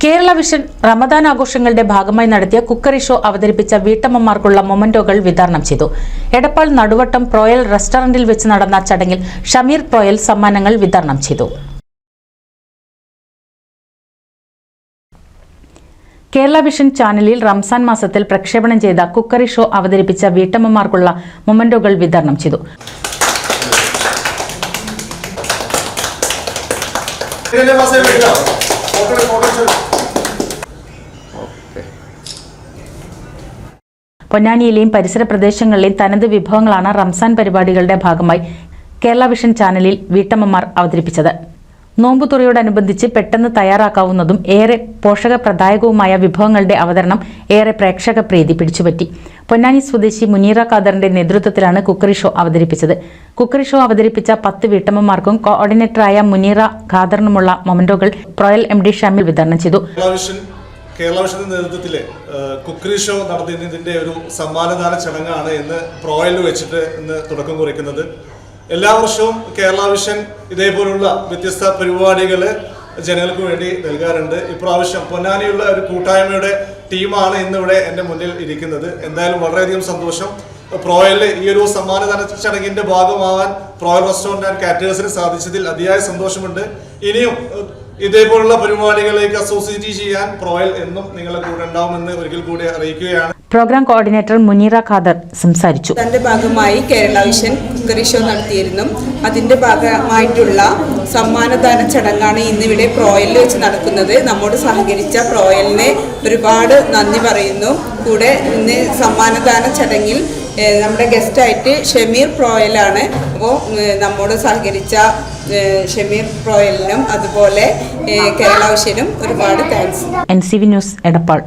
Kerala vision Ramadan ആഘോഷങ്ങളുടെ ഭാഗമായി നടത്തിയ കുക്കറി ഷോ അവതരിപ്പിച്ച വീട്ടമ്മമാർക്കുള്ള മൊമന്റോകൾ വിതരണം ചെയ്തു. എടപ്പാൾ നടുവട്ടം പ്രോയൽ റെസ്റ്റോറന്റിൽ വെച്ച് നടന്ന ചടങ്ങിൽ ഷമീർ പ്രോയൽ സമ്മാനങ്ങൾ വിതരണം ചെയ്തു. കേരള വിഷൻ ചാനലിൽ റംസാൻ മാസത്തിൽ പ്രക്ഷേപണം ചെയ്ത കുക്കറി ഷോ അവതരിപ്പിച്ച വീട്ടമ്മമാർക്കുള്ള മൊമന്റോകൾ വിതരണം ചെയ്തു. പൊന്നാനിയിലെയും പരിസര പ്രദേശങ്ങളിലെയും തനത് വിഭവങ്ങളാണ് റംസാൻ പരിപാടികളുടെ ഭാഗമായി കേരള വിഷൻ ചാനലിൽ വീട്ടമ്മമാർ അവതരിപ്പിച്ചത്. നോമ്പുതുറയോടനുബന്ധിച്ച് പെട്ടെന്ന് തയ്യാറാക്കാവുന്നതും ഏറെ പോഷകപ്രദായകവുമായ വിഭവങ്ങളുടെ അവതരണം ഏറെ പ്രേക്ഷക പ്രീതി പിടിച്ചുപറ്റി. പൊന്നാനി സ്വദേശി മുനീറ ഖാദറിന്റെ നേതൃത്വത്തിലാണ് കുക്കറി ഷോ അവതരിപ്പിച്ചത്. കുക്കറി ഷോ അവതരിപ്പിച്ച 10 വീട്ടമ്മമാർക്കും കോർഡിനേറ്ററായ മുനീറ ഖാദറിനുമുള്ള മൊമന്റോകൾ പ്രോയൽ MD ഷമീൽ വിതരണം ചെയ്തു. കേരള വിഷന്റെ നേതൃത്വത്തിൽ കുക്കറി ഷോ നടത്തുന്നതിന്റെ ഒരു സമ്മാനദാന ചടങ്ങാണ് ഇന്ന് പ്രോയലിൽ വെച്ചിട്ട് ഇന്ന് തുടക്കം കുറിക്കുന്നത്. എല്ലാ വർഷവും കേരള വിഷൻ ഇതേപോലുള്ള വ്യത്യസ്ത പരിപാടികൾ ജനങ്ങൾക്ക് വേണ്ടി നൽകാറുണ്ട്. ഇപ്രാവശ്യം പൊന്നാനിയുള്ള ഒരു കൂട്ടായ്മയുടെ ടീമാണ് ഇന്നിവിടെ എൻ്റെ മുന്നിൽ ഇരിക്കുന്നത്. എന്തായാലും വളരെയധികം സന്തോഷം. പ്രോയലിൽ ഈ ഒരു സമ്മാനദാന ചടങ്ങിന്റെ ഭാഗമാവാൻ പ്രോയൽ റെസ്റ്റോറന്റ് ആൻഡ് കാറ്റേഴ്സിന് സാധിച്ചതിൽ അതിയായ സന്തോഷമുണ്ട്. ഇനിയും ഇതേപോലുള്ള പരിപാടികളിലേക്ക് അസോസിയേറ്റ് ചെയ്യാൻ പ്രോയൽ എന്നും നിങ്ങളുടെ കൂടെ ഉണ്ടാവുമെന്ന് ഒരിക്കൽ കൂടി അറിയിക്കുകയാണ്. പ്രോഗ്രാം കോർഡിനേറ്റർ മുനീറ ഖാദർ സംസാരിച്ചു. അതിന്റെ ഭാഗമായി കേരള വിഷൻ കുക്കറി ഷോ നടത്തിയിരുന്നു. അതിന്റെ ഭാഗമായിട്ടുള്ള സമ്മാനദാന ചടങ്ങാണ് ഇന്നിവിടെ പ്രോയലിൽ വെച്ച് നടക്കുന്നത്. നമ്മോട് സഹകരിച്ച പ്രോയലിനെ ഒരുപാട് നന്ദി പറയുന്നു. കൂടെ ഇന്ന് സമ്മാനദാന ചടങ്ങിൽ നമ്മുടെ ഗസ്റ്റായിട്ട് ഷമീർ പ്രോയലാണ്. അപ്പോൾ നമ്മോട് സഹകരിച്ച ഷമീർ പ്രോയലിനും അതുപോലെ കേരള വിഷനും ഒരുപാട് താങ്ക്സ്. NCV news Edappal.